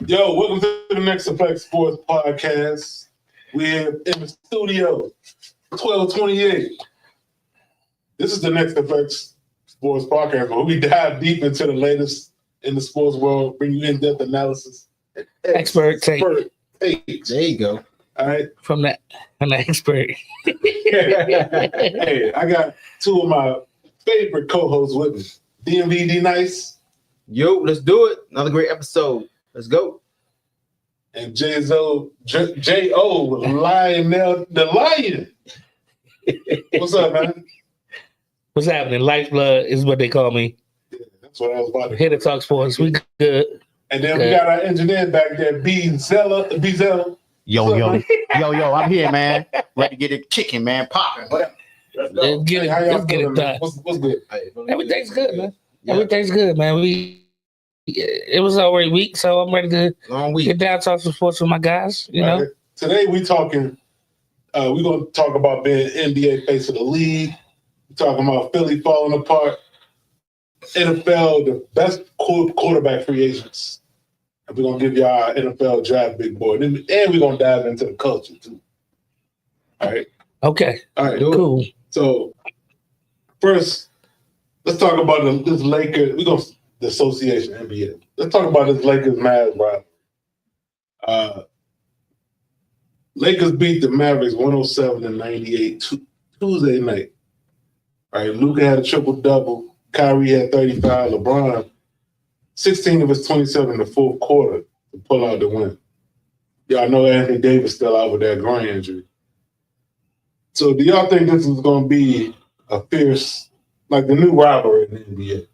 Yo, welcome to the NEXT2FLEX Sports Podcast. We're in the studio, 1228. This is the NEXT2FLEX Sports Podcast, where we dive deep into the latest in the sports world, bring you in-depth analysis. Expert take. There you go. All right. From the expert. Hey, I got two of my favorite co-hosts with me. DMV Nice. Yo, let's do it. Another great episode. Let's go. And J.O. Lionel the Lion. What's up, man? What's happening? Lifeblood is what they call me. Yeah, that's what I was about to Here to talk sports. We good. And then we got our engineer back there, B Zella. Yo, I'm here, man. Ready to get it kicking, man. Popping. Let's get it done. What's good? Everything's good, man. Yeah. Everything's good, man. It was already week, so I'm ready to get down, talk some sports with my guys. You know. Today we're gonna talk about being NBA face of the league. We're talking about Philly falling apart. NFL, the best quarterback free agents. And we're gonna give y'all our NFL draft, big boy. And we're gonna dive into the culture too. All right. Okay. All right. Cool. So first, let's talk about this Lakers. The association, NBA. Let's talk about this Lakers-Mavs rivalry. Lakers beat the Mavericks 107-98 Tuesday night. All right, Luka had a triple-double. Kyrie had 35. LeBron, 16 of his 27 in the fourth quarter to pull out the win. Y'all know Anthony Davis still out with that groin injury. So do y'all think this is going to be a fierce, like the new rivalry in the NBA?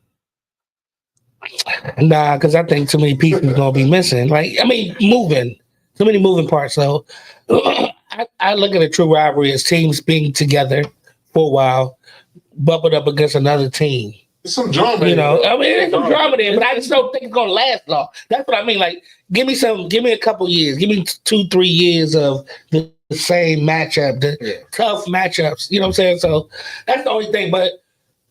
Nah, because I think too many pieces gonna be missing. Moving. Too many moving parts. So I look at a true rivalry as teams being together for a while, bumping up against another team. There's some drama. There's some drama there, but I just don't think it's gonna last long. That's what I mean. Like, give me a couple years. Give me 2-3 years of the same matchup, tough matchups. You know what I'm saying? So that's the only thing. But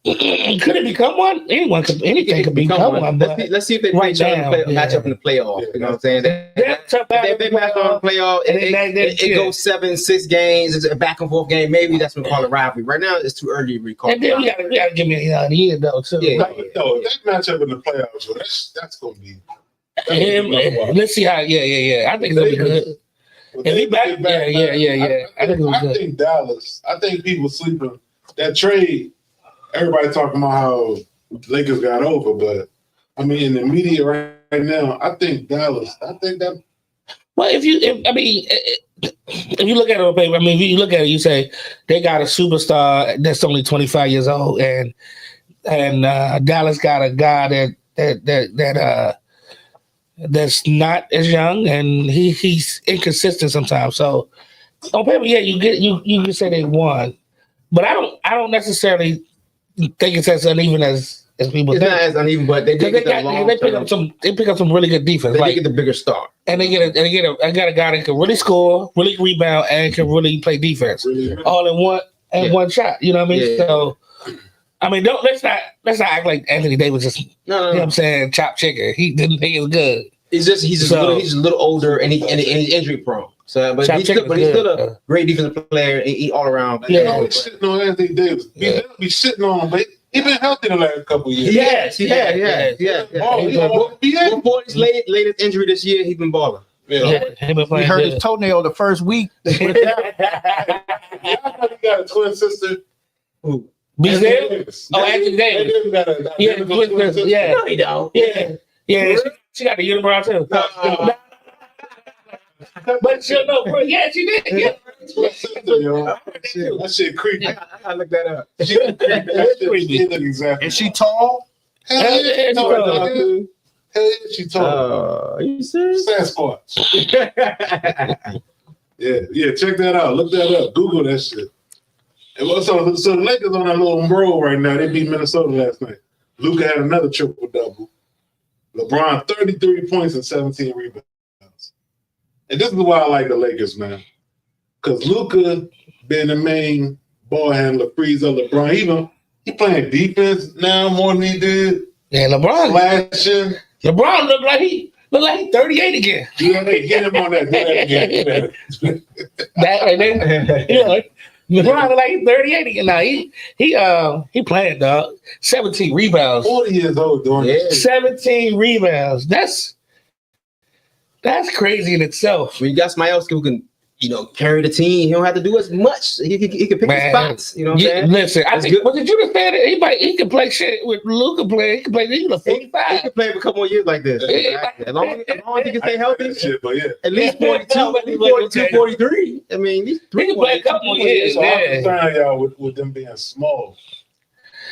could it become one? Anything could become one. Let's see if they match up in the playoff. You know what I'm saying? If they match up in the playoff, it goes 7-6 games. It's a back and forth game. Maybe that's what we call a rivalry. Right now, it's too early to recall. And then we gotta give me a year though too. No, if they match up in the playoffs, that's gonna be. Let's see how. Yeah. I think it'll be good. If he back, I think Dallas. I think people sleeping that trade. Everybody talking about how Lakers got over, but I mean, in the media right now, I think Dallas. I think that. Well, if you look at it on paper, if you look at it, you say they got a superstar that's only 25 years old, and Dallas got a guy that's not as young, and he's inconsistent sometimes. So on paper, you can say they won, but I don't necessarily think it's as uneven as people think. It's not as uneven, but they pick up some really good defense. They get the bigger star, and they get a guy that can really score, really rebound, and can really play defense all in one shot. You know what I mean? Yeah. So let's not act like Anthony Davis just you know what I'm saying, chopped chicken. He didn't think it was good. He's just a little older and he's injury prone. So, but he's still a great defensive player. He all around. Yeah, shitting on Anthony Davis. Be shitting on him, but he been healthy the last couple of years. He has. Before his latest injury this year, he's been balling. He hurt his toenail the first week. Y'all know he got a twin sister. Who? Davis. Oh, Anthony Davis. Twin sister. Yeah. No, he don't. Yeah. She got the unibrow too. But she'll know. Yeah, she did. Yeah. That shit creepy. I gotta look that up. She look exactly. Is she tall? Hell Hell yeah, she told Are you serious? Sasquatch. Yeah, check that out. Look that up. Google that shit. And so the Lakers on a little roll right now. They beat Minnesota last night. Luka had another triple-double. LeBron, 33 points and 17 rebounds. And this is why I like the Lakers, man. Because Luka being the main ball handler frees up LeBron. He playing defense now more than he did. Yeah, LeBron. Flashing. LeBron look like he 38 again. Yeah, get him on that. Do that again. That and then LeBron look like he's 38 again. Now he playing, dog. 17 rebounds. 40 years old doing it. 17 rebounds. That's crazy in itself. When you got somebody else who can, carry the team, he don't have to do as much. He can pick his spots. You know what I'm saying? Listen, I think, did you understand it? He can play shit with Luka play. He can play. He's 45. He can play for a couple more years like this. Exactly. As long as he can stay healthy, shit, but yeah. at least 42, 43. I mean, these he can play a couple more years. So I'm concerned, y'all, with them being small.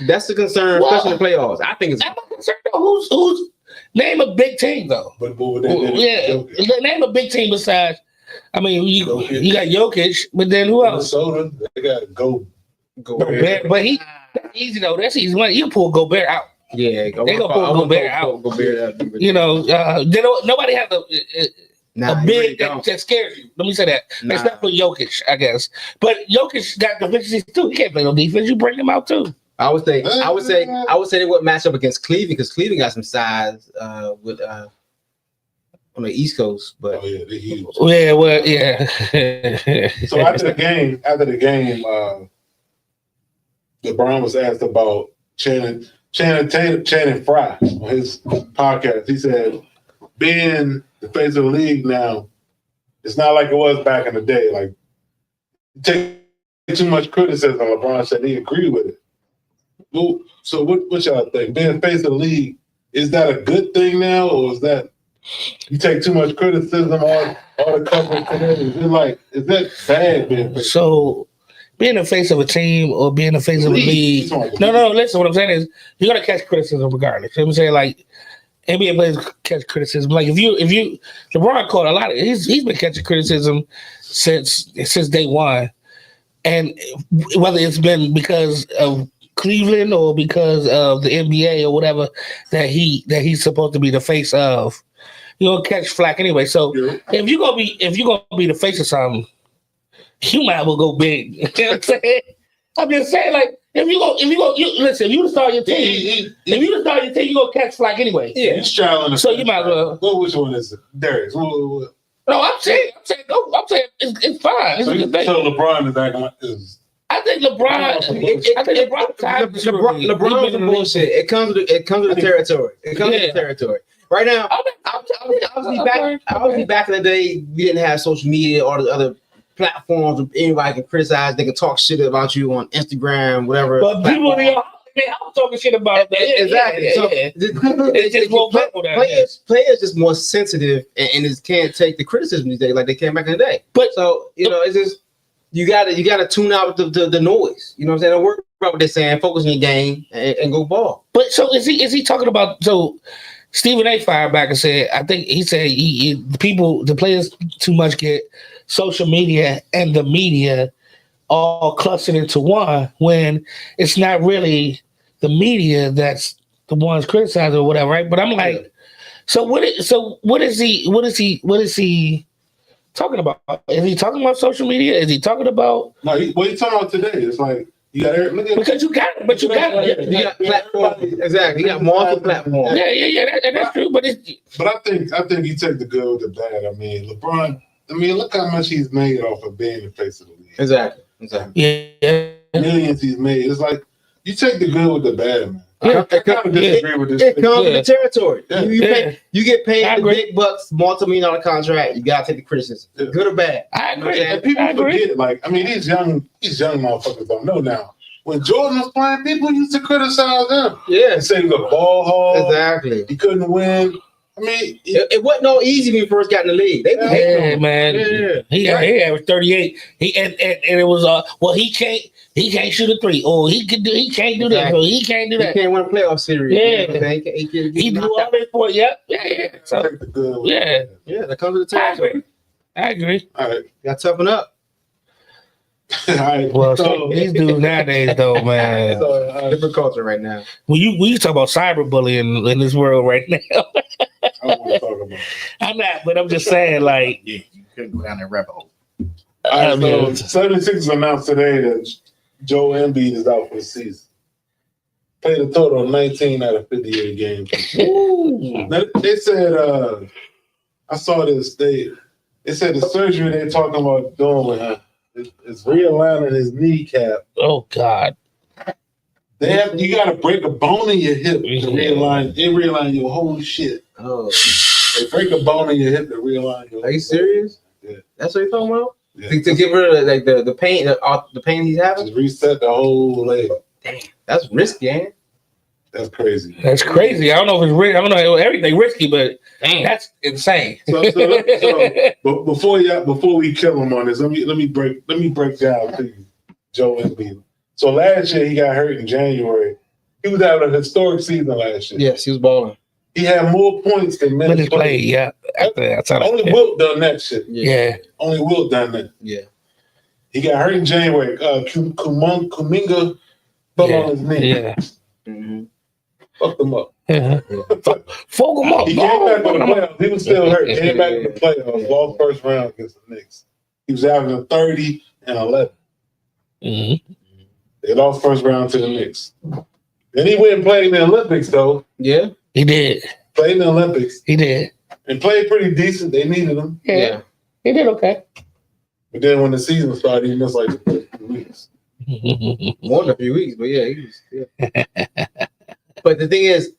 That's the concern, especially in the playoffs. I think it's. I'm not concerned though. Who's name a big team though? But what they Name a big team besides. I mean, you got Jokic, but then who else? Minnesota, they got to go. Gobert. But that's easy though. That's easy. You pull Gobert out. Yeah, they gonna pull Gobert out. Nobody has a big that scares you. Let me say that. Except for Jokic, I guess. But Jokic got deficiencies too. He can't play no defense. You bring him out too. I would say they would match up against Cleveland because Cleveland got some size on the East Coast, but they're huge. Yeah, well, yeah. So after the game, LeBron was asked about Channing Frye on his podcast. He said, being the face of the league now, it's not like it was back in the day. Like, you take too much criticism. LeBron said he agreed with it. Well, so what y'all think? Being face of the league, is that a good thing now, or is that you take too much criticism, all the coverage for that? Is that bad being face? So being the face of a team or being the face of a league. No, listen, what I'm saying is you're gonna catch criticism regardless. You know what I'm saying? Like NBA players catch criticism. Like if you LeBron caught a lot of he's been catching criticism since day one. And whether it's been because of Cleveland or because of the NBA or whatever that he's supposed to be the face of, you're gonna catch flack anyway. So if you're gonna be the face of something, you might as well go big. You know what I'm saying? I'm just saying, like, if you start your team, you're gonna catch flack anyway. Yeah, he's traveling. So you might as well. Which one is it? Darius. No, I'm saying it's fine. It's so LeBron is acting like this. I think LeBron is bullshit. It comes to the territory. It comes to the territory. Right now, obviously back in the day, we didn't have social media or the other platforms where anybody can criticize. They can talk shit about you on Instagram, whatever. But people, I'm talking shit about that. Exactly. Yeah. So it's just more players just more sensitive and just can't take the criticism these days like they can back in the day. But so it's just you gotta tune out the noise. You know what I'm saying? Don't worry about what they're saying. Focus on your game and go ball. But so is he talking about so? Stephen A. fired back and said, I think he said the players too much get social media and the media all clustered into one when it's not really the media that's the ones criticizing or whatever, right? But I'm like, so what is he talking about? Is he talking about social media? Is he talking about what are you talking about today? It's like you got because you got platforms. Exactly. You got multiple platforms. Yeah. That's true. But I think you take the good with the bad. I mean, LeBron. I mean, look how much he's made off of being the face of the league. Exactly. Yeah. Millions he's made. It's like you take the good with the bad, man. I kind of disagree with this. It comes with the territory. Yeah. You get paid the big bucks, multi-million-dollar contract. You gotta take the criticism, good or bad. I agree. And people forget. Like, I mean, these young motherfuckers don't know now. When Jordan was playing, people used to criticize him. Yeah, and say he was a ball hog. Exactly. He couldn't win. mean, It wasn't all easy when he first got in the league. They was hating on him. man. Yeah. He averaged 38. And it was well, he can't shoot a three. Oh, he can't do that. So he can't do He that. can't win a playoff series. Yeah. You know what I'm saying? He do all this for yeah. So take the good. yeah. Yeah, that comes to the I territory. agree. All right. Got to toughen up. All right. Well, So, these dudes nowadays, though, man. Different culture right now. We talk about cyberbullying in this world right now. I don't want to talk about it. I'm not, but I'm just saying, like, Yeah, you couldn't go down that rabbit hole. All right, mean, so 76ers announced today that Joe Embiid is out for the season. Played a total of 19 out of 58 games. ooh, Now, they said, I saw this. They said the surgery they're talking about doing with him is realigning his kneecap. oh God, You got to break a bone in your hip to realign. They realign your whole shit. Oh, They break a bone in your hip to realign your. are you serious? Yeah. That's what you're talking about? Yeah. To get rid of like the pain, the pain he's having. Just reset the whole leg. Damn, that's risky, man. That's crazy. that's crazy. I don't know if it's I don't know everything risky, but that's insane. But before we kill him on this, let me break down to you Joe Embiid. So last year he got hurt in January. He was having a historic season last year. Yes, he was balling. He had more points than minutes played. Yeah. Only Wilt done that shit. Yeah. Only Wilt done that. Yeah. He got hurt in January. Kuminga fell on his knee. Yeah. Mm-hmm. Fucked him up. Fuck him up. He came back to the playoffs. He was still hurt. Came back to the playoffs. Lost first round against the Knicks. He was averaging 30 and 11. Mm-hmm. They lost first round to the Knicks. Then he went and played in the Olympics, though. Yeah. He did. Played in the Olympics. He did. And played pretty decent. They needed him. Yeah. He did okay. But then when the season started, he missed like the first 2 weeks. More than a few weeks, but yeah, he was. Yeah. But the thing is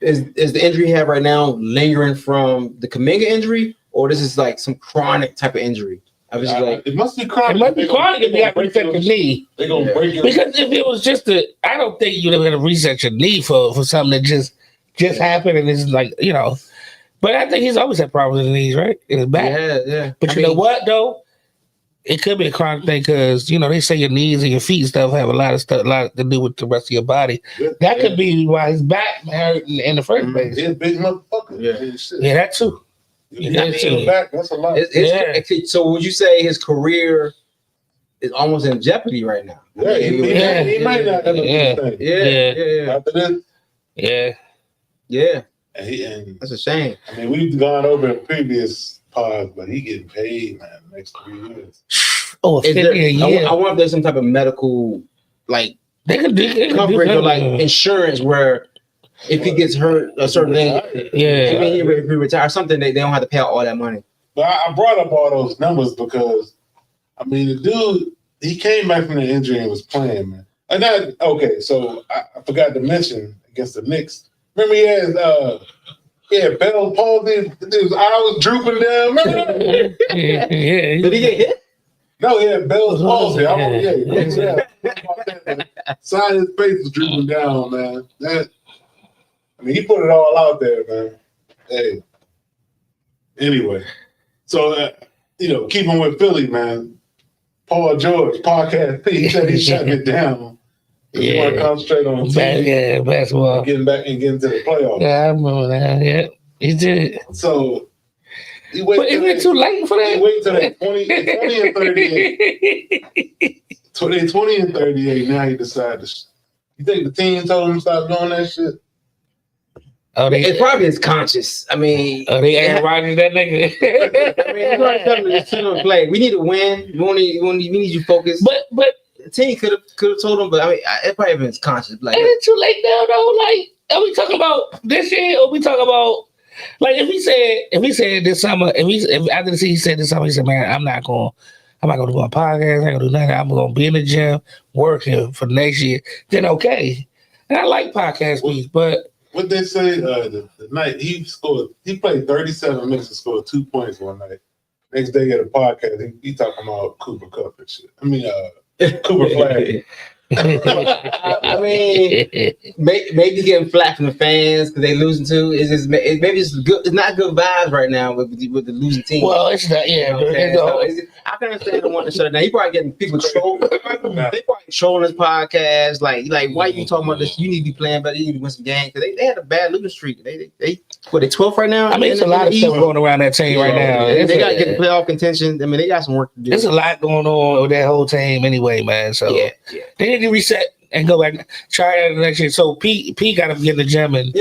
the injury he have right now lingering from the Kuminga injury, or this is like some chronic type of injury? I was just like, It must be chronic. It might be chronic if you got to reset your knee. They're going to break it. Because if it was just I don't think you'd have had to reset your knee for something that just happened and it's like, you know. But I think he's always had problems in his knees, right? In his back. yeah. But you know what, though? It could be a chronic thing because, you know, they say your knees and your feet and stuff have a lot to do with the rest of your body. Yeah. That could be why his back hurt in the first place. He's a big motherfucker. Yeah. Yeah, that too. Back, that's a lot. So would you say his career is almost in jeopardy right now? Yeah, he might not ever be the same. Yeah. After this, Yeah. and That's a shame. I mean, we've gone over in previous pods, but he getting paid, man, the next 3 years. Oh, 50 a year. I wonder if there's some type of medical like They could do coverage or like insurance where if he gets hurt a certain thing, even he retire something, they don't have to pay out all that money. But I brought up all those numbers because, I mean, the dude, he came back from the injury and was playing, man. So I forgot to mention against the Knicks. Remember he had Bell's palsy. His eye was drooping down. Remember that? Did he get hit? No, he had Bell's palsy. Side of his face was drooping down, man. He put it all out there, man. Hey. Anyway, so keeping with Philly, man. Paul George, podcast P, he said he's shutting it down. He want to concentrate on the team, basketball, getting back and getting to the playoffs. Yeah, I remember that. Yeah, he did. So he but isn't it too late for that? He waited until they 20 and 38. 20 and 38. Now he decided. You think the team told him to stop doing that shit? It probably is conscious. I mean, they Aaron Rodgers, that nigga. I mean, it's not something to sit and play. We need to win. We need you focused. But the team could have told him. But I mean, it probably been conscious. Like, is it too late now though? Like, are we talking about this year or we talking about like if he said this summer, if after the season he said this summer, he said, man, I'm not gonna do my podcast, I ain't gonna do nothing. I'm gonna be in the gym working for next year. Then okay. And I like podcast beats, but what they say the night he played 37 minutes and scored 2 points one night. Next day at a podcast, he talking about Cooper Cup and shit. I mean, Cooper Flag. I mean, maybe getting flack from the fans because they losing too. Maybe it's good. It's not good vibes right now with the losing team. Well, it's not. Yeah, I can understand the one to shut it down. He probably getting people trolling. They probably trolling his podcast. Like why you talking about this? You need to be playing better. You need to win some games because they had a bad losing streak. They 12th right now. I mean, it's a lot of stuff going around that team right now. They got to get the playoff contention. I mean, they got some work to do. There's a lot going on with that whole team anyway, man. So they need to reset and go back, try it next year. So P got to get in the gym and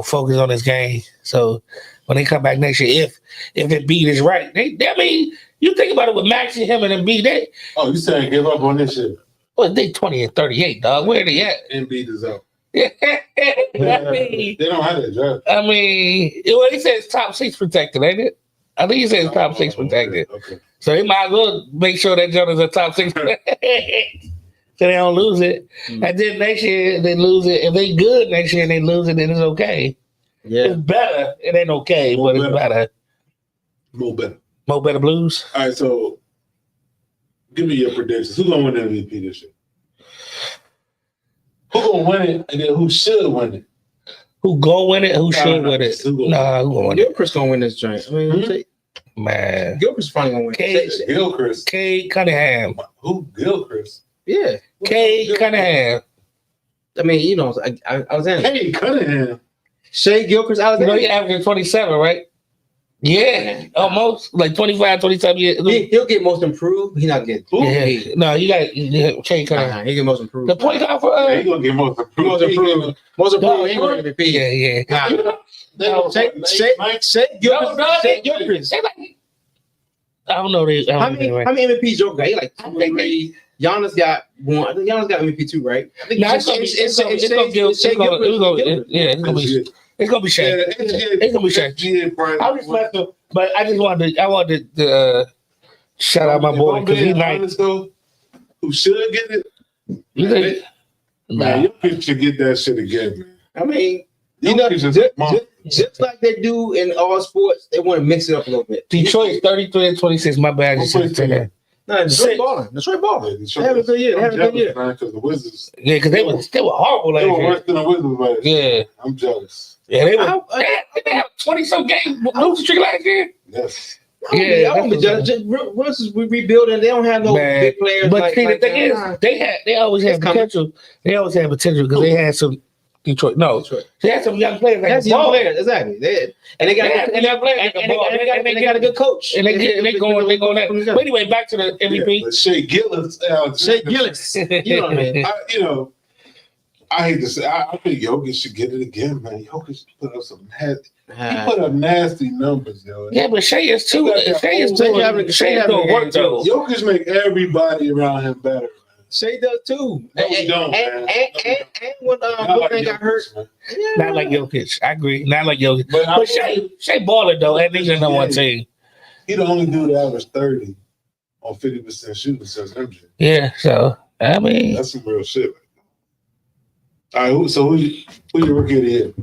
focus on his game. So when they come back next year, if Embiid is right, I mean, you think about it with Maxey, him, and Embiid. You saying give up on this shit? Well, they 20 and 38, dog. Where they at? Embiid is out. I mean, they don't have that draft. I mean, he says top 6 protected, ain't it? I think he says top 6 protected. Okay. So they might as well make sure that Jonas is a top 6 so they don't lose it. And then next year they lose it. If they good next year and they lose it, then it's okay. Yeah. It's better. It ain't okay, but it's better. More better. More better blues. All right, so give me your predictions. Who's gonna win the MVP this year? Who gonna win it, and then who should win it? Who gonna win it? Who should win it? Who gonna win it? Gilchrist gonna win this joint. I mean, man, Gilchrist probably gonna win. Gilchrist. Cade Cunningham. Who? Gilchrist. Yeah. Cade Cunningham. I mean, I was in. Cade Cunningham. Shea Gilchrist. He averaging 27, right? Yeah, almost like 25, 27 years. He'll get most improved. He's not getting. No, you got Cade Cunningham. He get most improved. The point guard for he gonna get most improved. Most improved. He gonna MVP. Yeah. Shea Gilchrist. I don't know. How many MVPs Joker got? He like 2 or 3. Giannis got 1. I think Giannis got MVP 2, right? I think it's gonna be Shea. It's gonna be Shea. I respect him, but I wanted to shout out my boy because he's nice. Who should get it? Man, you should get that shit again, man. I mean, just like they do in all sports, they want to mix it up a little bit. Detroit 33 and 26. My bad. No, Detroit balling. They have a good year. Because the Wizards. Yeah, because they were horrible last year. They were worse than the Wizards last year. Yeah. I'm jealous. Yeah, they have 20-some game losing streak last year. Yes. I won't be jealous. Once we rebuilding, they don't have no big players. But see, the thing is, they always have potential. They always have potential because they had some Detroit. They had some young players. That's young players, exactly. They got a good coach. And they going that. But anyway, back to the MVP. Yeah, Shea Gillis. You know what I mean? I hate to say, I think Jokic should get it again, man. Jokic put up some nasty. He put up nasty numbers, yo. Yeah, but Shea is too. Shea is doing work though. Jokic make everybody around him better, man. Shea does too. No, we don't, man. And when Brooklyn got hurt, not like Jokic. I agree. Not like Jokic. But Shea balling though, and he's in the one team. He the only dude that averaged 30 on 50% shooting since MJ. Yeah, so I mean that's some real shit. All right, who your rookie of the year?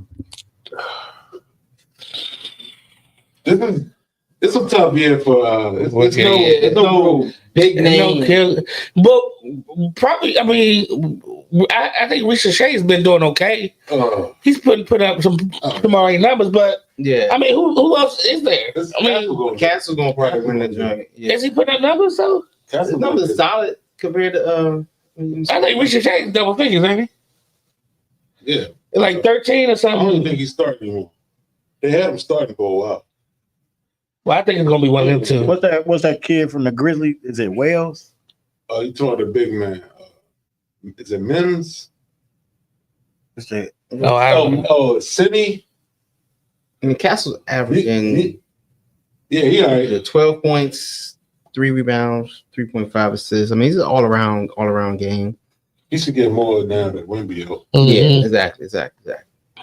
It's a tough year for it's no big name. But probably, I mean, I think Risha Shea's been doing okay. He's put up some alright numbers, but I mean, who else is there? I mean, Castle's gonna probably win the joint. Is he putting up numbers though? His numbers solid compared to. I think Risha Shea's double figures, ain't he? Yeah, like 13 or something. I don't think he's starting anymore. They had him starting for a while. Well, I think it's gonna be one of them too. What's that kid from the Grizzlies? Is it Wales? You talking the big man? Is it Mims? What's that? Sydney. I mean, Castle's averaging. He all right. 12 points, 3 rebounds, 3.5 assists. I mean, he's an all around game. He should get more now than Wemby. Mm-hmm. Yeah, exactly.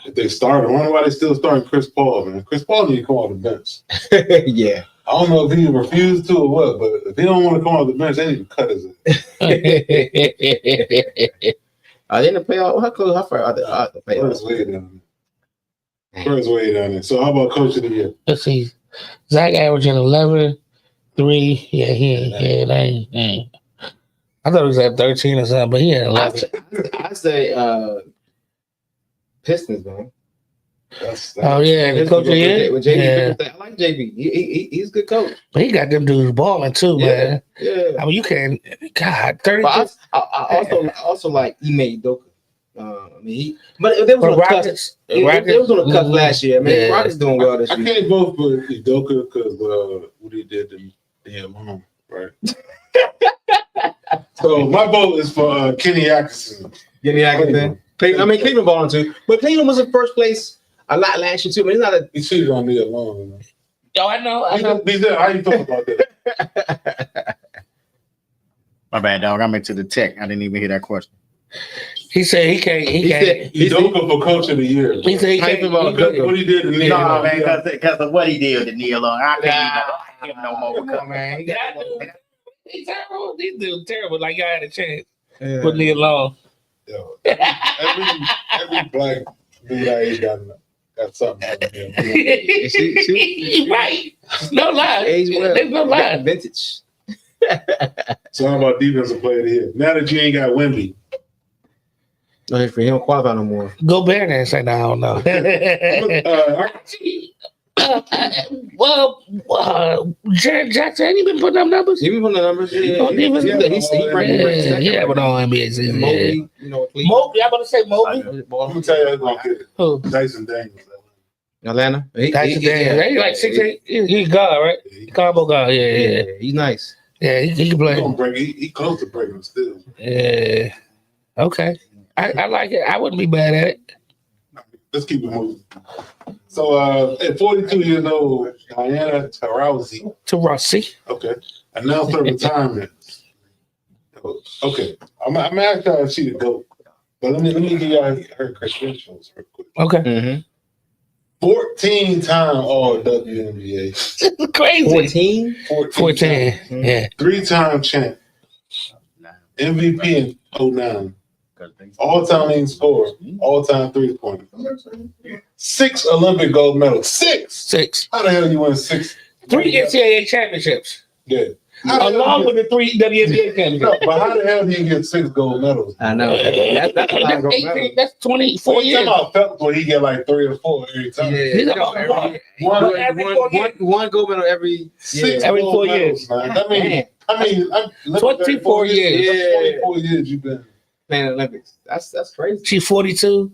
If they start, I wonder why they still starting Chris Paul, man. Chris Paul need to come off the bench. Yeah. I don't know if he refused to or what, but if he don't want to come off the bench, they need to cut his Are they in the playoff? How far are they out the playoffs? First way down there. So how about coach of the year? Let's see. Zach averaging 11, 3. Yeah, he ain't. I thought he was at 13 or something, but he had 11. I say Pistons, man. Oh yeah, the coach of the year. With JB, Yeah. I like JB. He's a good coach. But he got them dudes balling too, man. Yeah. I mean, you can't. God, 30. But I also like Ime Udoka. But they was on the cusp. They was on the cusp last year. I mean, Rockets doing well this year. I can't vote for Udoka because what he did to damn home, right? So my vote is for Kenny Atkinson. Kenny Atkinson. Cleveland balling too, but Cleveland was in first place a lot last year too. But it's not a. He cheated on me alone. Oh, I know. How you feel about that? My bad, dog. I'm into the tech. I didn't even hear that question. He said he can't. Udoka for coach of the year. He said he can't. What he did to Neil. No, man, because of what he did to Neil Long. I can't even give him no more. Come on, man. He's terrible. These dudes terrible. Like I had a chance with Neil Long. Yo, every black dude I ain't got something. Right. No lie. There's no lie. Vintage. So how about defensive player of the year? Now that you ain't got Wemby. No, he don't qualify no more. Go Bear and say, no, I don't know. Jared Jackson, ain't he been putting up numbers? He been putting the numbers. He went on NBA season. Mobley, you know, Mobley, I'm about to say Mobley. I'm gonna tell you who's gonna get it. Who? Dyson Daniels. Atlanta. Dyson Daniels. He's like 6'8". He's guard, right? Combo guard. Yeah. He's nice. Yeah, he can play. He close to breaking still. Yeah. Okay. I like it. I wouldn't be bad at it. Let's keep it moving. So at 42 years old, Diana Taurasi. okay, announced her retirement. Okay, I'm asking her if she the GOAT, but let me give y'all her credentials real quick. Okay. Mm-hmm. 14-time All WNBA. Crazy. 14. Yeah. 3-time champ. MVP in 09. All-time leading scorer. All-time three-pointer. 6 Olympic gold medals. 6. How the hell you win 6? 3 NCAA championships. Yeah. Along with the 3 WNBA championships. No, but how the hell do you get 6 gold medals? I know. That's a lot of gold medals. That's 24 years. Talking about Phelps where he get like 3 or 4 every time. One gold medal every 4 years. Man. I mean, 24 years. Yeah. 24 years you've been playing Olympics. That's crazy. She's 42.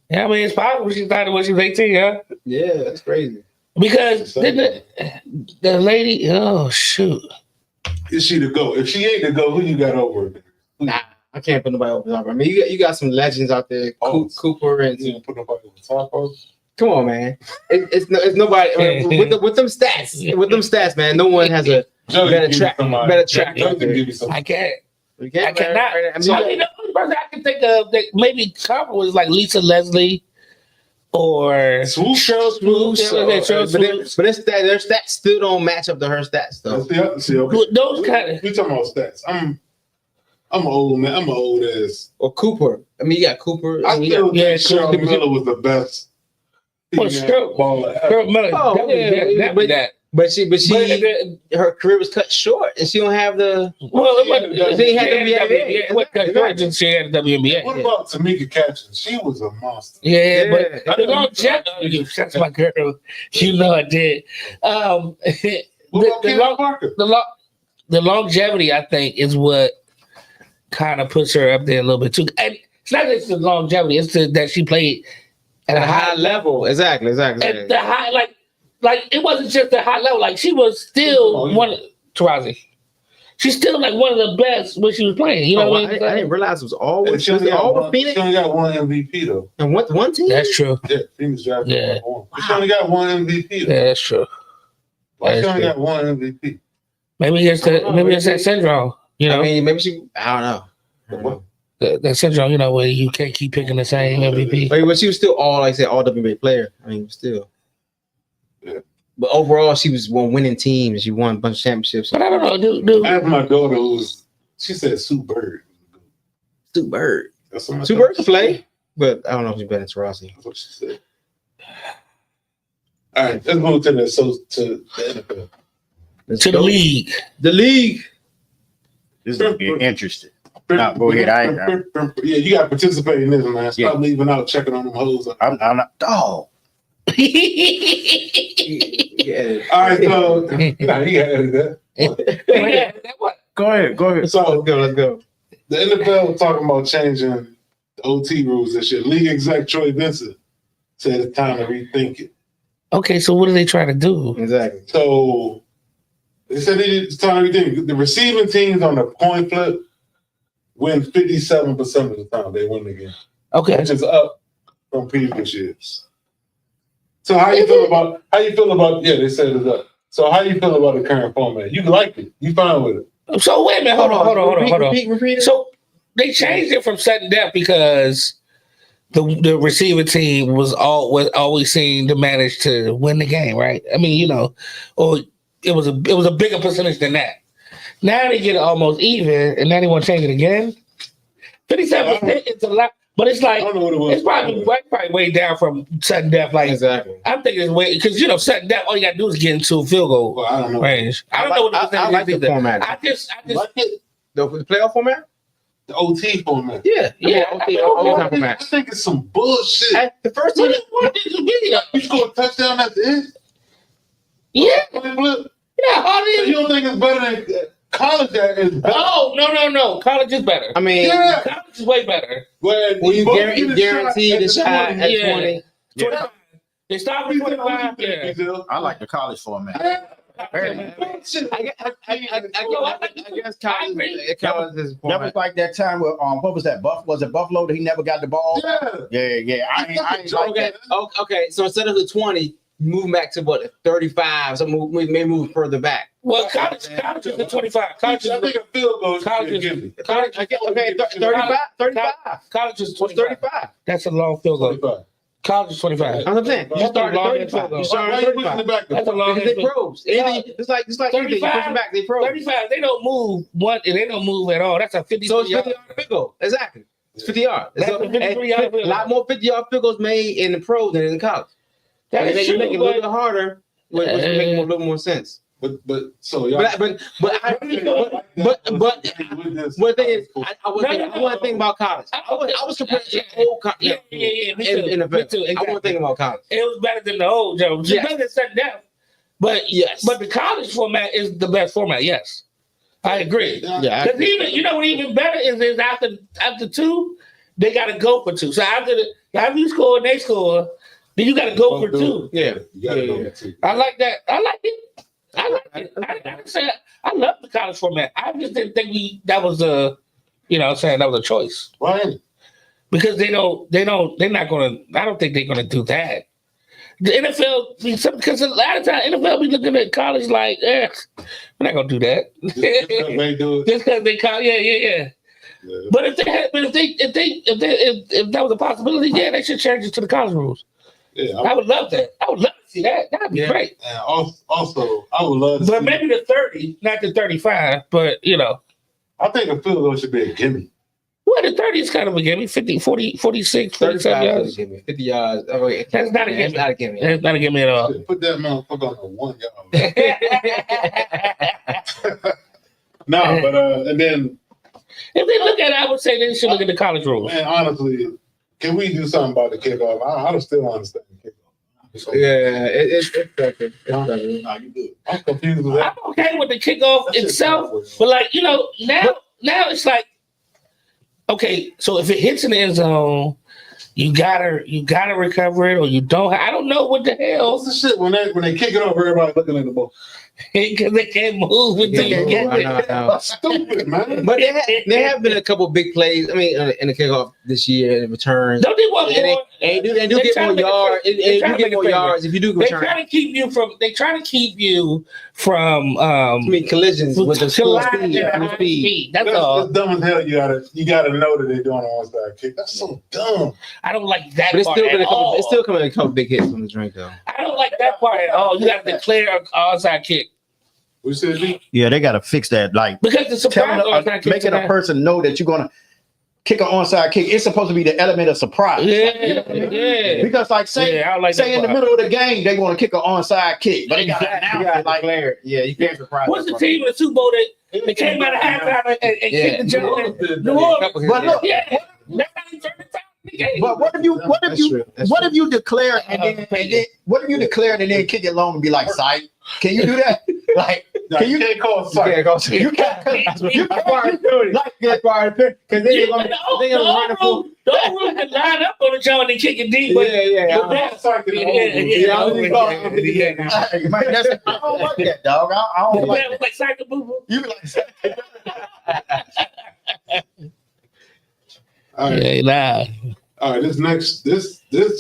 Yeah, I mean, it's possible she started when she was 18, huh? Yeah, that's crazy. Because the lady, oh, shoot. Is she the GOAT? If she ain't the GOAT, who you got over her? Nah, I can't put nobody over top. I mean, you got some legends out there, Cooper and. You put nobody over top of? Come on, man. It's nobody with them stats. With them stats, man. No one has a better track. I can't. I cannot. I mean, the only person I can think of that maybe comparable was like Lisa Leslie or Cheryl Swoops. But their stats still don't match up to her stats, though. Those kind of. We talking about stats. I'm an old man. I'm an old ass. Or Cooper. I mean, you got Cooper. I still think Cheryl Miller was the best. Well, Cheryl Miller. But her career was cut short, and she don't have the. She had the WNBA. She had the WNBA. What about Tamika Catchings? She was a monster. Yeah, but the longevity. That's my girl. You know I did. The longevity, I think, is what kind of puts her up there a little bit too. And it's not just the longevity; it's that she played at a high level. Exactly. At the high, like it wasn't just a high level. Like she was still one of Taurasi. She's still like one of the best when she was playing. You know what I mean? I didn't realize it was always She only got one MVP though. And one team? That's true. Yeah, she was drafted one. She only got one MVP though. Yeah, that's true. Why she only got one MVP? Maybe it's that syndrome. You know? I mean, maybe I don't know. That syndrome, you know, where you can't keep picking the same MVP. But she was still all WNBA player. I mean, still. Yeah. But overall, she was one winning team, and she won a bunch of championships. But I don't know, dude. I have my daughter she said Sue Bird. Sue Bird. Sue Bird can play, but I don't know if she's better than Taurasi. That's what she said. All right, let's move to the NFL. To the league. The league. This is gonna get interesting. No, go ahead. Yeah, you got to participate in this, man. Stop leaving out checking on them hoes. I'm not. Oh, Yeah. All right, so nah, he had that. go ahead. So Let's go. the NFL was talking about changing the OT rules and shit. League exec Troy Vincent said it's time to rethink it. Okay, so what are they trying to do? Exactly. So they said it's time to rethink it. The receiving teams on the coin flip win 57% of the time. They win the game. Okay. Which is up from previous years. So how you feel about yeah, they said it's up. So how you feel about the current format? You like it. You fine with it. So wait a minute, hold on. Repeat it. So they changed it from sudden death because the receiver team was always seen to manage to win the game, right? I mean, you know, or it was a bigger percentage than that. Now they get it almost even, and now they want to change it again. 57% is a lot, but it's like I don't know what it was. it's probably way down from sudden death. Like Exactly. I'm thinking it's way because you know sudden death. All you gotta do is get into a field goal Well, I don't know. range. I don't know what the percentage I like is the either. format. I just Like it? The playoff format? The OT format. Yeah. Yeah, OT format. I think it's some bullshit. Hey, the first team. what did you mean? You score a touchdown at the end. Yeah, Coin flip. yeah. How So did you don't think it's better than college? That is better. Oh no! College is better. I mean, Yeah. College is way better. When you both guarantee get the shot at 20. Yeah. 20. 25. They start with 25. Yeah. I like the college format. I guess college is That was format. like that time with what was that? Was it Buffalo that he never got the ball? Yeah. I ain't like Okay. that. Okay. So instead of the 20, move back to what 35. So we may move further back. Well, college is the 25. College I is think a field goal college should is give me. college. Okay. 35. College is What's 25. 35? That's a long field goal. 25. College is 25. I'm not saying you start at 35. You start Why at you pushing 35. it back? That's a long Because they field. pros. Anything, it's like anything. You push them back, they pros. 35. They don't move one. They don't move at all. That's a 50. So it's 50-yard field goal. Exactly. It's 50 yards. That's So, a 53-yard field a goal. lot more 50-yard field goals made in the pros than in college. That They is make it a true, little bit but harder, which make a little more sense. But so y'all. But one thing is, I wasn't thinking about college. I was comparing to old college. Yeah. Me too. NFL. Me too. I Exactly. wasn't thinking about college. It was better than the old Joe. It's Yes. better than sudden death. But Yes. but the college format is the best format. Yes, I agree. Yeah. Because what even better is after two, they got to go for two. So after you score and they score, then you got to go for two. Yeah. You gotta go too. I like that. I like it. I love the college format. I just didn't think that was a choice. Why? Because they're not gonna. I don't think they're gonna do that. The NFL, because a lot of times NFL be looking at college like, we're not gonna do that. They do it. Just because they call, yeah. Yeah. But if that was a possibility, yeah, they should change it to the college rules. Yeah. I would love that. I would love to see that. That'd be great. And also, I would love to But see. maybe the 30, not the 35. But I think a field goal should be a gimme. well, the 30 is kind of a gimme. 50, 40, 46, 47 yards. 50 yards. Oh, wait. That's not a gimme. That's not a gimme. That's not a gimme at all. Put that motherfucker on the 1 yard. No, but and then, If they look at it, I would say they should look at the college rules. man, honestly, can we do something about the kickoff? I don't still understand the kickoff. Yeah, it's effective. Nah, you good. I'm confused with that. I'm okay with the kickoff That shit's itself, awkward. but now it's like, okay, so if it hits in the end zone, you gotta recover it, or you don't. I don't know what the hell What's the shit when they kick it over? Everybody looking at the ball. because they can't move until you get I it. know. That's stupid, man. But there have been a couple big plays. I mean, in the kickoff this year, in returns. Don't they want And more? they do They get try more to make a yards. favor. They And try you to get make a more favor. yards if you do They return. trying to keep you from. They trying to keep you from. I mean, collisions with the full colliding speed. at Full high speed. speed. That's all. That's dumb as hell. You gotta know that they're doing an onside kick. That's so dumb. I don't like that But part at all. it's still coming a couple big hits on the drink though. I don't like that part at all. You got to declare an onside kick What you said, D? Yeah, they got to fix that. Like because the surprise onside kick. making a person know that you're gonna kick an onside kick. It's supposed to be the element of surprise. Yeah. Because like say I don't like say that in the part. middle of the game they want to kick an onside kick, but they got to Exactly. announce it like Yeah, you can't surprise. What's the team in the Super Bowl that They came out of halftime and kicked the jump. But look, Yeah, that's how he turned the time of the game. but what if you declare and then what if you declare and then kick it long and be like, "Sight"? Can you do that? Like, can you can't call sight. You can't like get fired because they're gonna run the full. The whole room can line up on the jump and kick it deep. But Yeah, I don't like that, dog. I don't like that. like Cycle Boo. You be like, All right. Yeah, nah. All right, this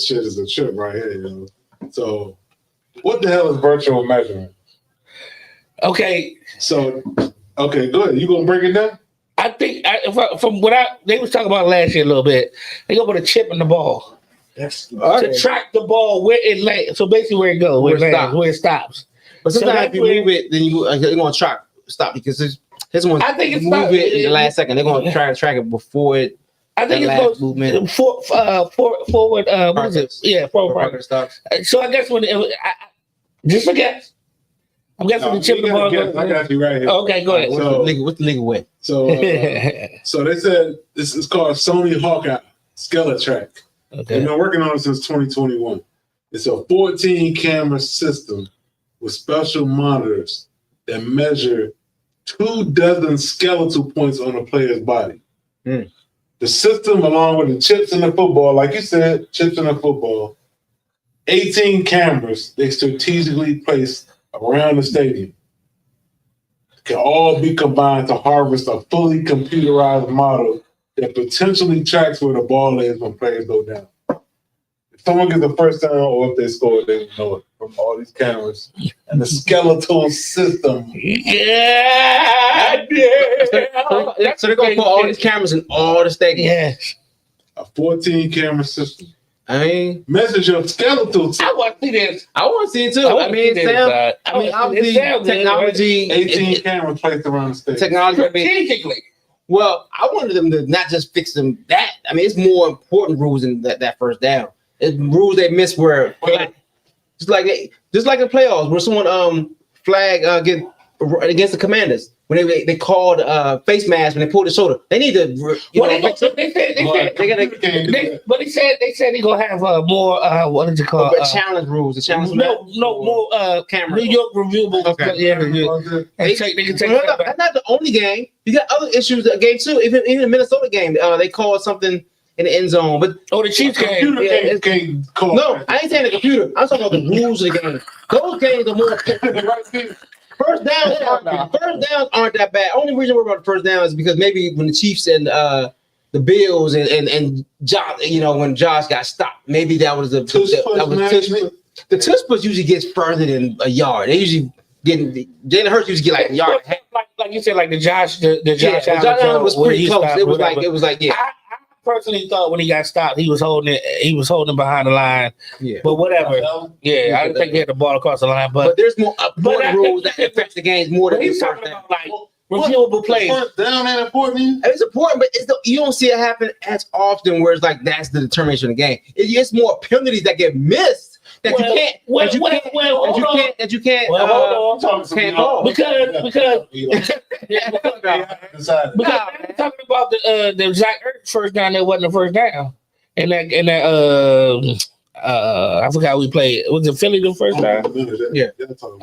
shit is a trip right here, yo. So, what the hell is virtual measurement? Okay, So, okay, go ahead. You gonna break it down? I think from what they was talking about last year a little bit, they go with a chip in the ball to track the ball where it lands. So basically, where it goes, where it stops. But sometimes if you move it, then they're gonna try stop because his one. I think it's move it in the last second. They're gonna try to track it before it. I think it's last supposed movement. forward. What is it? Yeah, forward progress. Stops. So I guess just a guess. I'm guessing the chip in the ball. I got you right here. Okay, go ahead. What's the legal way? So, so they said this is called Sony Hawkeye Skeletrack. They've Okay. been working on it since 2021. It's a 14 camera system with special monitors that measure 24 skeletal points on a player's body. Mm. The system, along with the chips in the football, like you said, chips in the football, 18 cameras they strategically placed around the stadium, can all be combined to harvest a fully computerized model that potentially tracks where the ball is when players go down. If someone gets a first down or if they score, they will know it from all these cameras and the skeletal system. Yeah. So they're gonna put all these cameras in all the stadiums. Yes. A 14 camera system. I mean, Measures your skeletal system. I want to see this. I want to see it too. I mean, obviously, technology, 18 cameras placed around the stadium. technology. I mean, Strategically. well, I wanted them to not just fix them that. I mean, it's more important rules than that first down. It's rules they miss where just like the playoffs where someone flag get against the Commanders when they called face mask when they pulled the shoulder. They need to But they said they gonna have more what is it called? challenge rules. The challenge. more camera. New York reviewable. Okay. Yeah. They can take that back. That's not the only game. You got other issues. The game too. Even the Minnesota game, they called something in the end zone. But the Chiefs game. Can't call no, I ain't saying the computer. I'm talking about the rules of the game. Those games are more. First downs aren't that bad. Only reason we're about the first down is because maybe when the Chiefs and the Bills and Josh, when Josh got stopped, maybe that was the tush push usually gets further than a yard. They usually Jalen Hurts usually get like a yard. Like you said, like the Josh Allen was pretty close. It was like yeah. I personally thought when he got stopped, he was holding behind the line. Yeah. But whatever. Yeah, I didn't think he had the ball across the line. But there's more important rules that affect the games more than he's talking about like reviewable plays. Down ain't important. It's important, but you don't see it happen as often where it's like that's the determination of the game. It's more penalties that get missed. That you can't call. Because talking about the Zach Ertz first down, that wasn't the first down, and that I forgot who we played. Was it Philly the first down? Yeah,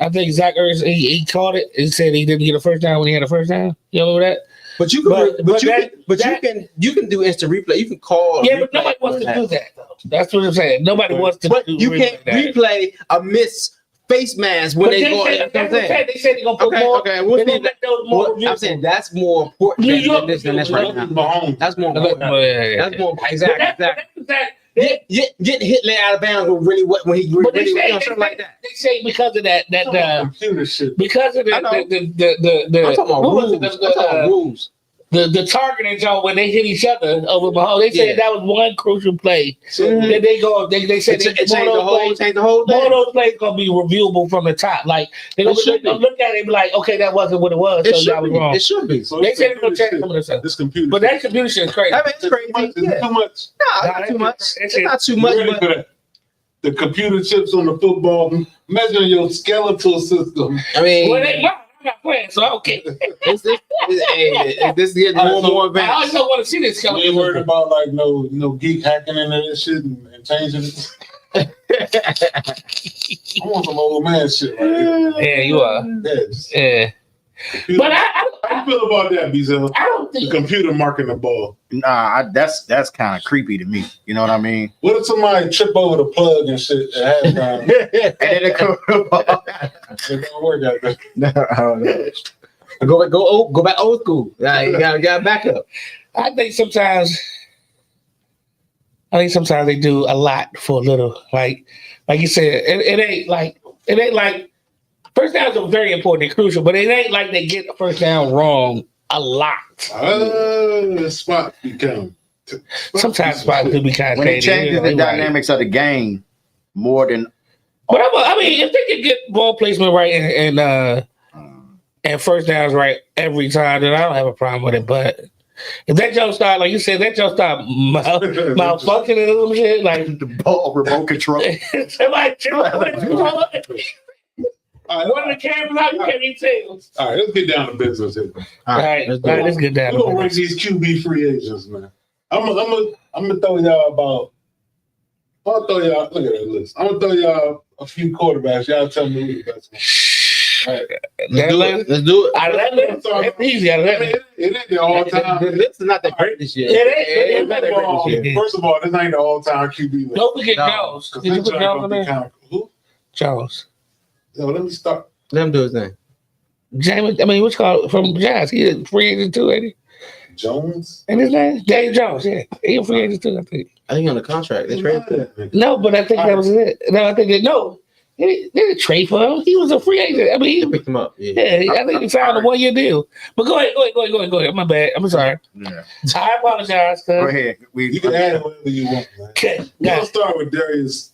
I think Zach Ertz he caught it. He said he didn't get a first down when he had a first down. You know that? But you can do instant replay. You can call. Yeah, but nobody wants to do that though. That's what I'm saying. Nobody wants to. But you can't replay a miss face mask when they go. They said they're gonna put more. Okay, I'm saying that's more important than this right now. That's more important. That's more exactly. Getting hit lay out of bounds will really when he really something like that. They say because of that computer shit. Because of the I'm talking about rules. The targeting zone when they hit each other over Mahomes. They said that was one crucial play. That they said change the whole thing. More of those plays gonna be reviewable from the top. Like they're gonna look at it and be like, okay, that wasn't what it was. So that was wrong. It should be. So they said they're gonna change some of this stuff. This computer, but that computer shit is crazy. I mean, it's crazy. It's too much. No, it's not too much. It's not too much. But the computer chips on the football measuring your skeletal system. I mean, not playing, so I don't care. This is getting more and more I advanced. always don't want to see this You show. ain't worried about like no geek hacking into this shit and changing it. I want some old man shit right here. Yeah, you are. Yeah. But how you feel about that, Bezel? I don't The think. computer marking the ball. Nah, that's kind of creepy to me. You know what I mean? What if somebody trip over the plug and shit at halftime? And then it come It don't work out there. Go back old school. You got back up. I think sometimes they do a lot for a little. Like you said, it ain't like first downs are very important and crucial, but it ain't like they get the first down wrong a lot. Spot become. Sometimes spots do be kind of when it changes the dynamics of the game more than. But I mean, if they can get ball placement right and first downs right every time, then I don't have a problem with it. But if that jump start, like you said, malfunctioning or some shit, like the ball remote control. somebody one of the cameras out, you can't even tell. All right, let's get down to business here. All right, let's get down. We're gonna rank these QB free agents, man. I'm gonna throw y'all about. I'll throw y'all. Look at that list. I'm gonna throw y'all a few quarterbacks. Y'all tell me who the best one. All right. Let's do it. Out of that list, it's easy. Out of that list. It ain't the all time. The list is not that great this year. It ain't not that great this year. First of all, this ain't the all time QB list. Don't forget Jones. 'Cause Did you this put joint Jones on gonna be there? kinda- Who? Jones. Yo, let me start. Let him do his thing. James, I mean, what's called from Giants? He a free agent too, ain't he? Jones. And his name? Dave Jones, yeah. He a free agent too, I think. I think on the contract. They traded him. No, but I think that was it. No, I think they didn't trade for him. He was a free agent. I mean, They picked him up. Yeah. I think he signed a 1 year deal. But go ahead. My bad. I'm sorry. Yeah. I apologize. Go ahead. You can add whatever you want, man. Okay. We'll start with Darius.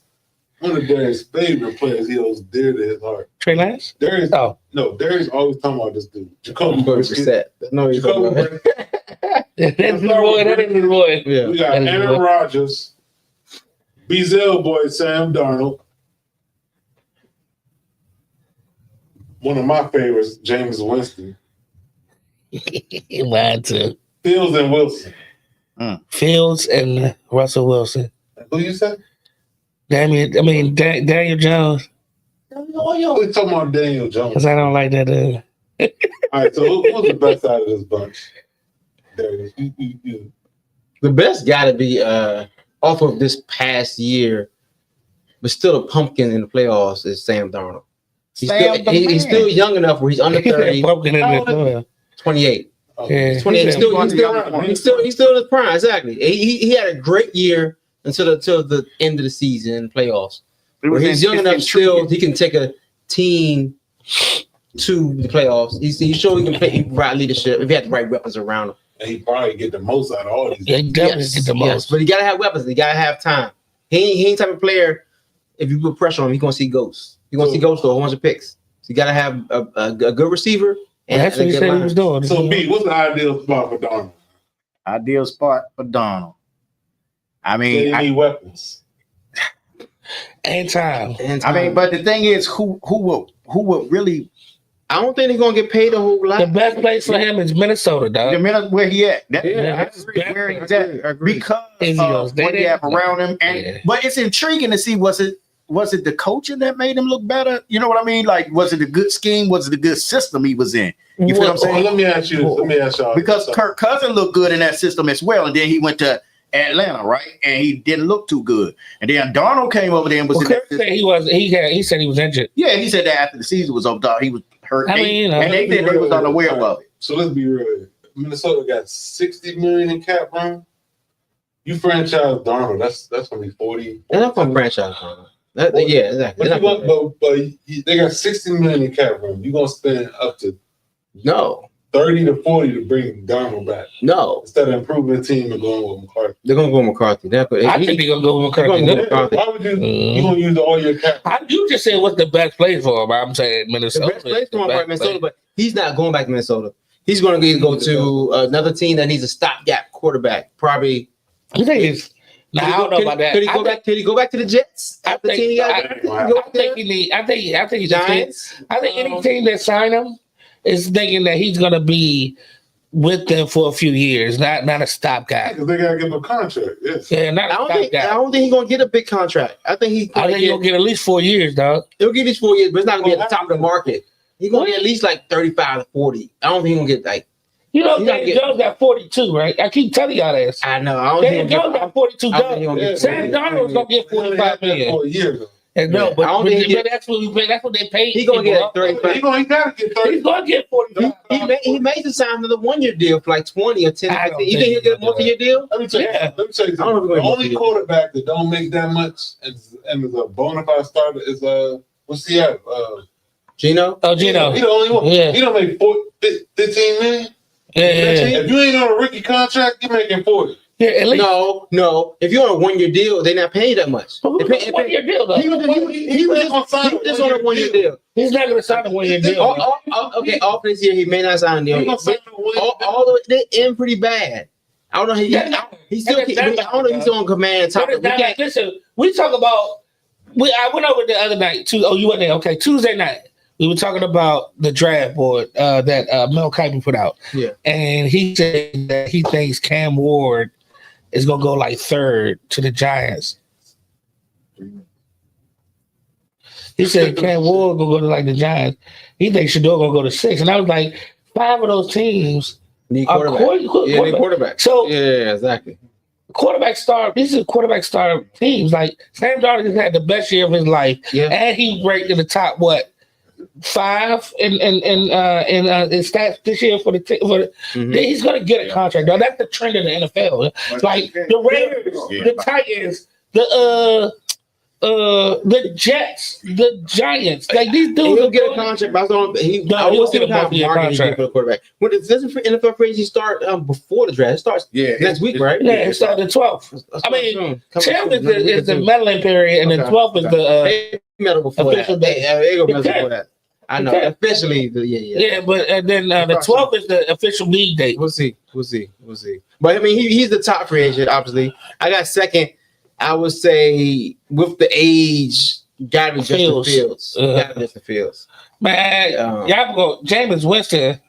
One of Darius' favorite players. He holds dear to his heart. Trey Lance? Darius. Oh. No, Darius always talking about this dude. Jacoby Brissett. Set. No, he's Jacoby talking about. Brissett. That's his boy. That is his boy. Yeah. We got That is Aaron good. Rodgers, Bezel boy Sam Darnold. One of my favorites, James Winston. Mine too. Fields and Wilson. Fields and Russell Wilson. Who you say? Daniel Jones. We talking about Daniel Jones. Because I don't like that. All right, so who's the best out of this bunch? Darius, you. The best got to be off of this past year, but still a pumpkin in the playoffs is Sam Darnold. He's still young enough where he's under 30, Pumpkin in the 28. Yeah. 28. He's still in his prime. Exactly. He had a great year until the end of the season playoffs. Where he's young enough still, he can take a team to the playoffs. He showed he can play, he can provide leadership if he had the right weapons around him. And he probably get the most out of all these. Yeah, he definitely get the most. Yes, but he gotta have weapons. He gotta have time. He ain't type of player. If you put pressure on him, he's gonna see ghosts. He's gonna see ghosts or a bunch of picks. So you gotta have a good receiver. And that's what he said he was doing. So B, what's the ideal spot for Darnold? Ideal spot for Donald. I mean, They need weapons. And time. I mean, but the thing is, who will really? I don't think he's gonna get paid a whole lot. The best place for him is Minnesota, dog. The minute where he at, Yeah, where he's at, because Is he gonna of stay what he there? have around him. And Yeah. but it's intriguing to see was it the coaching that made him look better? You know what I mean? Like, was it a good scheme? Was it a good system he was in? You feel what I'm saying? Let me ask y'all. Because Kirk Cousins looked good in that system as well, and then he went to Atlanta, right? And he didn't look too good. And then Darnold came over there and was Well, in that Kirk system. said he said he was injured. Yeah, he said that after the season was over, he was hurt. I mean, you know, and they said they was unaware of it. So let's be real. Minnesota got $60 million in cap room. You franchise Darnold, that's gonna be 40. They're not gonna franchise him. Yeah, exactly. But they got $60 million in cap room. You're gonna spend up to No, 30 to 40 to bring Darnold back no. instead of improving the team and going with McCarthy. They're gonna go with McCarthy. I think they're gonna go with McCarthy. They're gonna go- Why would you gonna use all your cap? You just said what's the best place for him. I'm saying The Minnesota. best place for him is the right best Minnesota, place. but he's not going back to Minnesota. He's going to go to another team that needs a stopgap quarterback. Probably. You think it's? Now, I don't know about that. Could he go back to the Jets? I After the team he got? think he need. I think he just. Giants. I think any team that sign him, is thinking that he's gonna be with them for a few years, not a stopgap. Because they gotta give him a contract. Yes. Yeah, not a I stopgap. don't think he's gonna get a big contract. I think he's I think he's gonna get at least 4 years, dog. He'll get these 4 years, but it's not gonna be at the top of the market. He's gonna get at least like 35 to 40. I don't think he's gonna get like. You know, He's gonna Daniel get- Jones got 42, right? I keep telling y'all this. I know. I don't Daniel think he'll Jones get. got 42 I think he done. gonna get Sam Darnold's gonna get 45 million. For a year, though. And no, Yeah, but, I don't but, think he but that's what they paid. He gonna people get up. 35. He gotta get 30. He's gonna get 45. He made the sign another 1 year deal for like 20 or 10. I don't 15. You think he'll think get a he'll multi-year deal? Let me tell you. Yeah. Let me tell you I don't know something. if The we're only gonna quarterback that don't make that much and is a bona fide starter is what's he at? Gino? Oh, Gino. He the only one. Yeah. He don't make 15 million. Yeah. If you ain't on a rookie contract, you're making 40. Yeah, at least. No. If you're on a 1 year deal, they're not paying you that much. But They pay- one year deal, though. He was just on a 1 year deal. He's not gonna sign a 1 year deal. Okay, off this year, he may not sign a deal. He gonna sign a 1 year deal. Although they end pretty bad. I don't know. He still. I don't know if he's on command. Top. Listen, we talk about. I went over the other night. You went there. Okay, Tuesday night. We were talking about the draft board that Mel Kiper put out. Yeah. And he said that he thinks Cam Ward is going to go like third to the Giants. He said Cam Ward going to go to like the Giants. He thinks Shador going to go to 6. And I was like, 5 of those teams Need are quarterback. Need quarterback. So yeah, exactly. quarterback star. These are quarterback star teams. Like Sam Darnold has had the best year of his life. Yeah. And he ranked in the top 5 in stats this year for the. He's gonna get a contract. Now that's the trend in the NFL. Like the Raiders, the Titans, the Jets, the Giants. Like these dudes He'll will get a contract. But I he'll was get a thinking how multi-year marketing contract. for the quarterback. When doesn't NFL free agency start before the draft? It starts next week, right? Yeah, it started the 12th. I mean, 10th is the meddling period, and the 12th is the medal before official that. day. They go medal The before that. I know. Okay. Officially, yeah. But then the 12th is the official league date. We'll see. But I mean, he's the top free agent. Obviously, I got second. I would say with the age, gotta be Justin Fields. Gotta be Justin Fields. Man, y'all go Jameis Winston.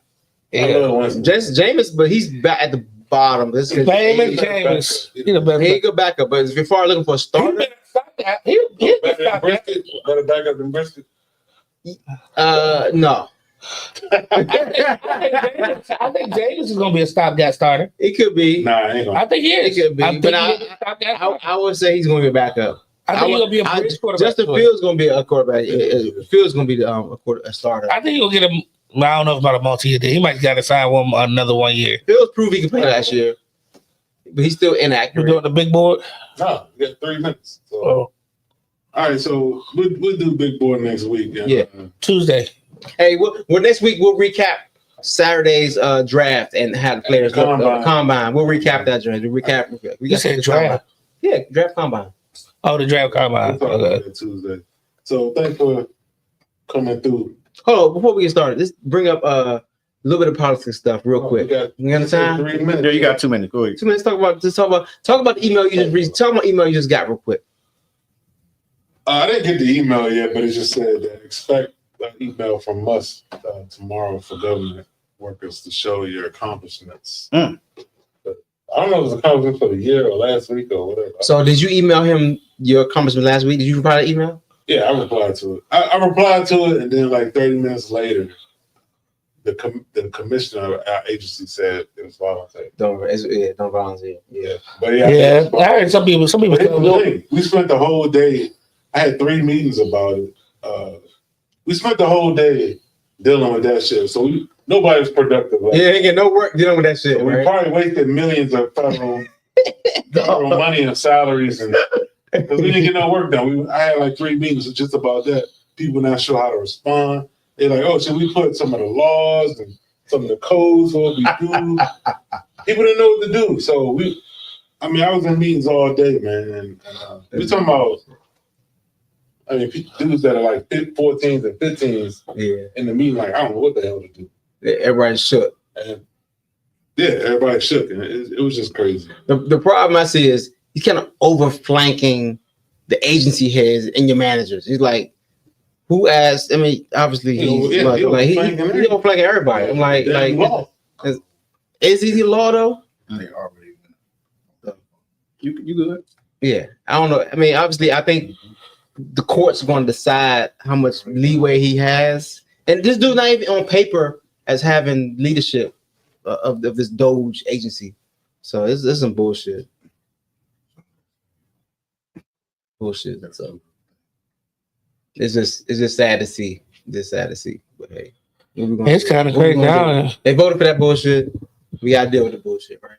Yeah, Jameis, but he's back at the bottom. This is Jameis. He's the best. He go back up, but if you're far looking for a starter, he'll stop that. Better back up than Brisket. no. I think Jameis is gonna be a stopgap starter. It could be. Nah, I ain't gonna. I think he is. It could be, I think but he is a stopgap starter. I would say he's going to be back up. I think he's gonna be a bridge quarterback. Justin Fields going to be a quarterback. Fields going to be a starter. I think he'll get him. I don't know about a multi-year deal. He might got to sign another 1 year. Fields proved he could play last year, but he's still You inaccurate. doing the big board? No, we got 3 minutes. So. Oh, All right, so we'll do big board next week. Yeah. Tuesday. Hey, well, next week we'll recap Saturday's draft and how the players look. Combine. We'll recap that draft. You said draft. Yeah, draft combine. Oh, the draft combine. We'll talk Okay. about that Tuesday. So thanks for coming through. Hold on, before we get started, let's bring up a little bit of politics stuff real quick. We got time? 3 minutes. Yeah, you got 2 minutes. Go ahead. 2 minutes. Talk about the email you just talk about email you just got real quick. I didn't get the email yet, but it just said that expect an email from us tomorrow for government workers to show your accomplishments. But I don't know if it was accomplishment for the year or last week or whatever. So did you email him your accomplishment last week? Did you reply to the email? Yeah, I replied to it. I replied to it, and then like 30 minutes later, the commissioner of our agency said it was voluntary. Don't volunteer. Yeah. But Yeah, I heard some people. But here's the thing. We spent the whole day. I had 3 meetings about it. We spent the whole day dealing with that shit. So nobody was productive. Ain't get no work dealing with that shit. So we right? probably wasted millions of federal money and salaries, and because we didn't get no work done. I had like 3 meetings just about that. People not sure how to respond. They're like, "Oh, should we put some of the laws and some of the codes for what we do?" People didn't know what to do. So I was in meetings all day, man, and we talking about. I mean, dudes that are like 14s and 15s in the meeting, like, I don't know what the hell to do. Yeah, everybody shook. And everybody shook, and it was just crazy. The problem I see is he's kind of overflanking the agency heads and your managers. He's like, Who asked? I mean, obviously he don't flank everybody. I'm like, is he the law though? They already. You good? Yeah, I don't know. I mean, obviously, I think the court's going to decide how much leeway he has, and this dude's not even on paper as having leadership of this Doge agency. So this is some bullshit. Bullshit. So it's just sad to see. Just sad to see. But hey, it's kind of crazy now. They voted for that bullshit. We gotta deal with the bullshit, right?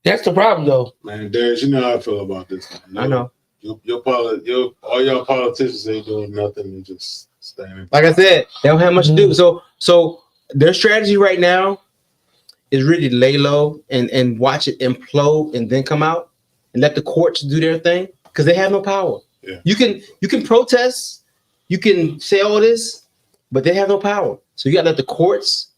That's the problem, though. Man, Darius, you know how I feel about this. I know. All y'all politicians ain't doing nothing and just standing. Like I said, they don't have much to do. So their strategy right now is really lay low and watch it implode and then come out and let the courts do their thing because they have no power. Yeah. You can protest, you can say all this, but they have no power. So you gotta let the courts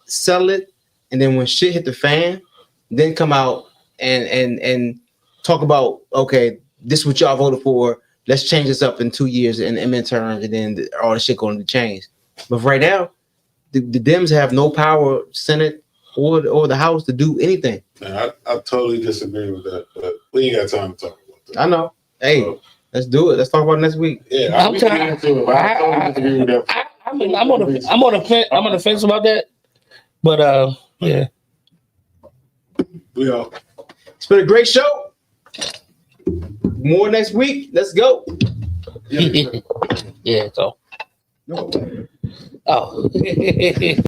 settle it, and then when shit hit the fan, then come out and talk about, okay, this is what y'all voted for. Let's change this up in 2 years in midterms, and then all the shit going to change. But right now, the Dems have no power, Senate or the House, to do anything. Man, I totally disagree with that, but we ain't got time to talk about that. I know. Hey, let's do it. Let's talk about it next week. Yeah, I'm on the fence about that. But yeah. We all. It's been a great show. More next week. Let's go. Yeah, so. No. Oh.